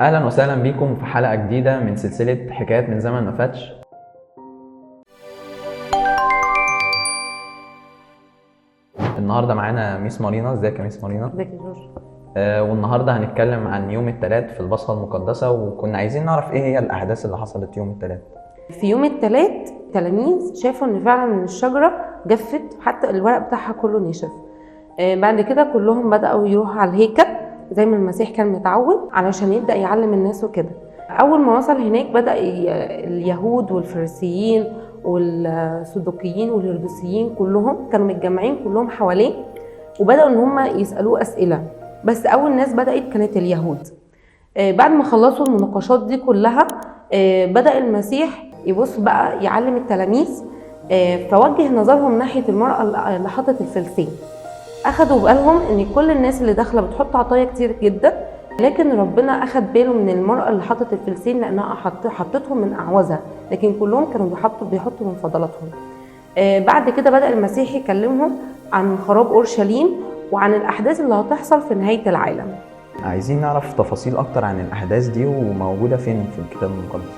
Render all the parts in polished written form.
اهلا وسهلا بيكم في حلقه جديده من سلسله حكايات من زمن ما فاتش. النهارده معانا ميس مارينا. ازيك يا ميس مارينا؟ ازيك يا جورج؟ والنهارده هنتكلم عن يوم الثلاث في البصره المقدسه، وكنا عايزين نعرف ايه هي الاحداث اللي حصلت يوم الثلاث. في يوم الثلاث التلاميذ شافوا ان فعلا الشجره جفت، حتى الورق بتاعها كله نشف. بعد كده كلهم بداوا يروحوا على الهيكل زي ما المسيح كان متعود علشان يبدا يعلم الناس وكده. اول ما وصل هناك بدا اليهود والفريسيين والصدوقيين والهروديسيين كلهم كانوا متجمعين كلهم حواليه، وبداوا ان هم يسالوه اسئله. بس اول ناس بدات كانت اليهود. بعد ما خلصوا المناقشات دي كلها بدأ المسيح يبص بقى يعلم التلاميذ، فوجه نظرهم ناحية المرأة اللي حطت الفلسين. أخدوا بالهم إن كل الناس اللي داخلة بتحط عطايا كتير جدا، لكن ربنا أخد باله من المرأة اللي حطت الفلسين لأنها حطتهم من أعوازها، لكن كلهم كانوا بيحطوا من فضلاتهم. بعد كده بدأ المسيح يكلمهم عن خراب أورشليم وعن الأحداث اللي هتحصل في نهاية العالم. عايزين نعرف تفاصيل اكتر عن الاحداث دي وموجوده فين في الكتاب المقدس.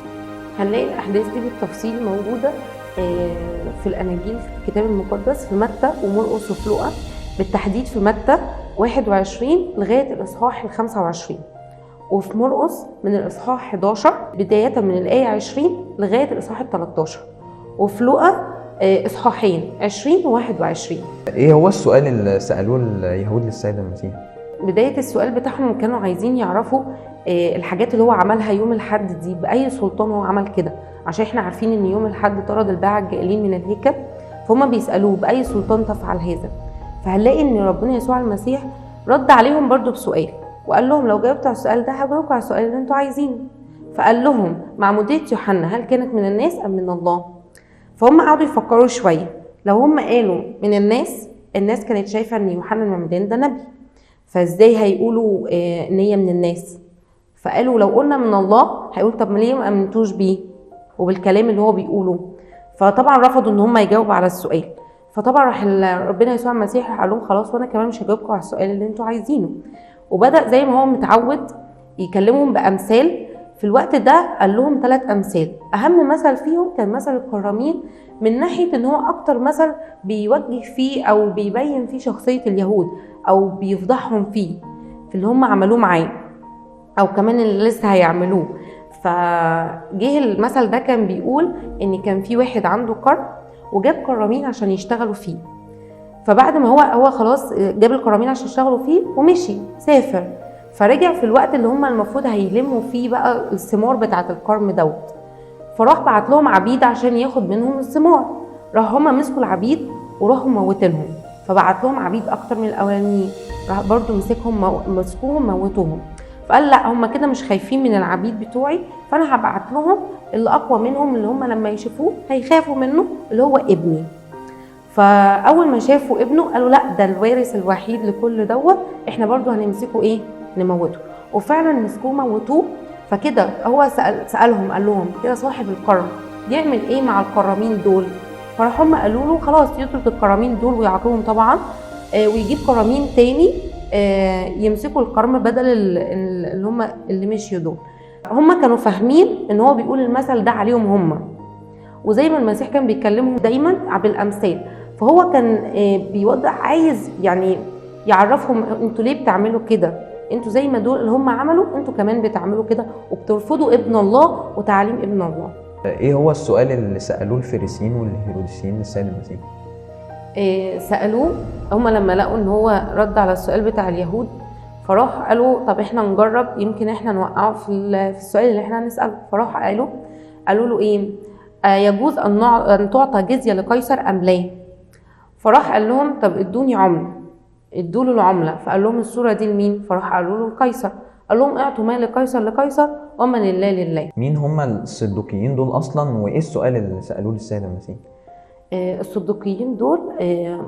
هنلاقي الأحداث دي بالتفصيل موجودة في الأناجيل في الكتاب المقدس، في متى ومرقس وفي لوقا، بالتحديد في متى 21 لغاية الإصحاح 25، وفي مرقس من الإصحاح 11 بداية من الآية 20 لغاية الإصحاح 13، وفي لوقا إصحاحين 20 و21. ايه هو السؤال اللي سالوه اليهود للسيد المسيح؟ بداية السؤال بتاعهم كانوا عايزين يعرفوا الحاجات اللي هو عملها يوم الحد دي بأي سلطان هو عمل كده، عشان احنا عارفين ان يوم الحد طرد الباعة الجائلين من الهيكل، فهم بيسألوه بأي سلطان تفعل هذا. فهنلاقي ان ربنا يسوع المسيح رد عليهم برضو بسؤال، وقال لهم لو جاوبتوا على السؤال ده هجاوبكم على السؤال اللي انتوا عايزينه. فقال لهم معمودية يوحنا هل كانت من الناس أم من الله؟ فهم قعدوا يفكروا شوية. لو هم قالوا من الناس كانت شايفة ان يوحنا المعمدان ده نبي، فازاي هيقولوا ان هي من الناس؟ فقالوا لو قلنا من الله هيقول طب ليه ما امنتوش بيه وبالكلام اللي هو بيقوله؟ فطبعا رفضوا ان هم يجاوبوا على السؤال. فطبعا راح ربنا يسوع المسيح قال لهم خلاص وانا كمان مش هجاوبكم على السؤال اللي انتوا عايزينه. وبدا زي ما هو متعود يكلمهم بامثال. في الوقت ده قال لهم 3 امثال. اهم مثل فيهم كان مثل الكرامين، من ناحيه ان هو اكتر مثل بيوجه فيه او بيبين فيه شخصيه اليهود او بيفضحهم فيه في اللي هم عملوه معاه او كمان اللي لسه هيعملوه. فجه المثل ده كان بيقول ان كان في واحد عنده كرم وجاب كرامين عشان يشتغلوا فيه. فبعد ما هو خلاص جاب الكرامين عشان يشتغلوا فيه ومشي سافر، فرجع في الوقت اللي هم المفروض هيلموا فيه بقى الثمار بتاعه الكرم دوت. فراح بعت لهم عبيد عشان ياخد منهم الثمار. راح هم مسكوا العبيد وراحوا موتينهم، فبعت لهم عبيد اكتر من الاولانيين، راح برضو مسكوهم موتوهم. فقال لا هم كده مش خايفين من العبيد بتوعي، فانا هبعت لهم اللي اقوى منهم، اللي هم لما يشوفوه هيخافوا منه، اللي هو ابني. فاول ما شافوا ابنه قالوا لا ده الوارث الوحيد لكل دوت، احنا برضو هنمسكه نموته. وفعلا مسكوه موتوه. فكده هو سألهم قال لهم كده صاحب الكرم يعمل ايه مع الكرامين دول؟ فراح هم قالوا له خلاص يطرد الكرامين دول ويعاقبهم طبعا، ويجيب كرامين تاني يمسكوا الكرم بدل اللي هم اللي مشيوا دول. هم كانوا فاهمين ان هو بيقول المثل ده عليهم هم، وزي ما المسيح كان بيكلمهم دايما بالامثال، فهو كان بيوضح عايز يعني يعرفهم انتوا ليه بتعملوا كده، انتوا زي ما دول اللي هم عملوا انتوا كمان بتعملوا كده وبترفضوا ابن الله وتعاليم ابن الله. ايه هو السؤال اللي سالوه الفريسيين والهيروديسيين للسيد المسيح؟ سالوه هم لما لقوا ان هو رد على السؤال بتاع اليهود، فراح قالوا طب احنا نجرب يمكن احنا نوقعه في السؤال اللي احنا هنساله. فراح قالوا له ايه؟ يجوز ان تعطى جزيه لقيصر ام لا؟ فراح قال لهم طب ادوني عمله، ادوا له العمله. فقال لهم الصوره دي لمين؟ فراح قالوا له لقيصر. قال لهم اعطوا ما لقيصر لقيصر وما لله لله. مين هم الصدوقيين دول اصلا، وايه السؤال اللي سالوه للسيد المسيح؟ الصدوقيين دول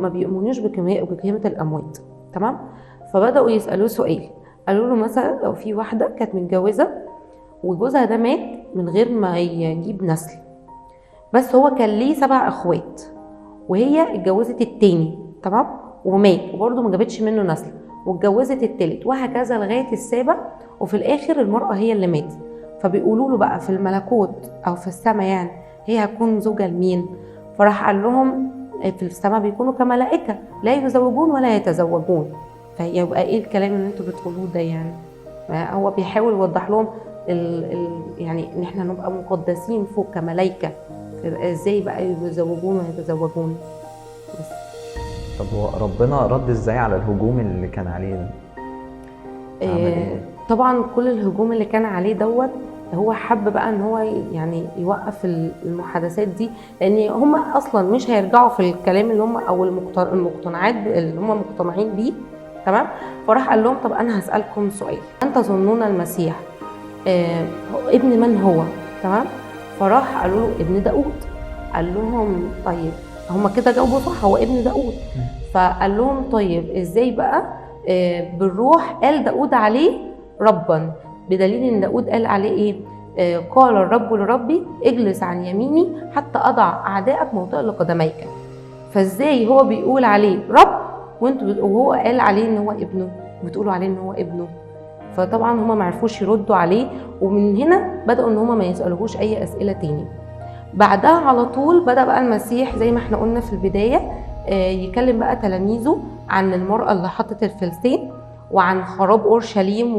ما بيؤمنوش بقيامه الاموات، تمام؟ فبداوا يسالوه سؤال. قالوا له مثلا لو في واحده كانت متجوزه وجوزها ده مات من غير ما يجيب نسل، بس هو كان ليه 7 اخوات وهي اتجوزت التاني، تمام؟ ومات وبرضه ما جابتش منه نسل، واتجوزت التالت، وهكذا لغايه السابع، وفي الاخر المراه هي اللي ماتت. فبيقولوا له بقى في الملكوت او في السماء يعني هي هتكون زوجة لمين؟ فراح قال لهم في السماء بيكونوا كملائكة لا يزوجون ولا يتزوجون. فيبقى ايه الكلام اللي انتوا بتقولوه ده يعني؟ هو بيحاول يوضح لهم يعني ان احنا نبقى مقدسين فوق كملائكة، ازاي بقى يتزوجون ويتزوجون؟ بس. طب هو ربنا رد ازاي على الهجوم اللي كان عليه ده؟ عمل ايه؟ طبعا كل الهجوم اللي كان عليه دوت هو حب بقى ان هو يعني يوقف المحادثات دي، لان هم اصلا مش هيرجعوا في الكلام اللي هم او المقتنعات اللي هم مقتنعين بيه. تمام. فراح قال لهم طب انا هسالكم سؤال، ان تظنون المسيح ابن من هو؟ تمام. فراح قالوا له ابن داود. قال لهم طيب هم كده جاوبوا صح، هو ابن داود. فقال لهم طيب ازاي بقى بالروح قال داود عليه ربا، بدليل ان داود قال عليه ايه؟ قال الرب لربي اجلس عن يميني حتى اضع اعدائك موطئ لقدميك. فازاي هو بيقول عليه رب وهو قال عليه ان هو ابنه، بتقولوا عليه ان هو ابنه؟ فطبعا هما ما عرفوش يردوا عليه، ومن هنا بدأوا ان هما ما يسألوهوش اي اسئلة تاني. بعدها على طول بدأ بقى المسيح زي ما احنا قلنا في البداية يكلم بقى تلاميذه عن المرأة اللي حطت الفلسين، وعن خراب أورشليم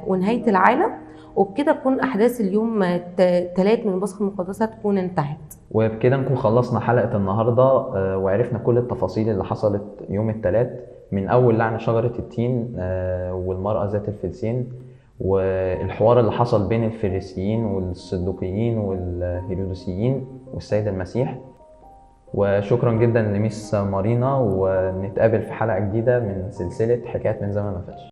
ونهاية العالم. وبكده تكون أحداث اليوم الثلاث من البصخة المقدسة تكون انتهت. وبكده نكون خلصنا حلقة النهاردة وعرفنا كل التفاصيل اللي حصلت يوم الثلاث، من أول لعن شجرة التين والمرأة ذات الفلسين، والحوار اللي حصل بين الفريسيين والصدوقيين والهيرودوسيين والسيد المسيح. وشكرا جدا لميس مارينا، ونتقابل في حلقة جديدة من سلسلة حكايات من زمن ما فاتش.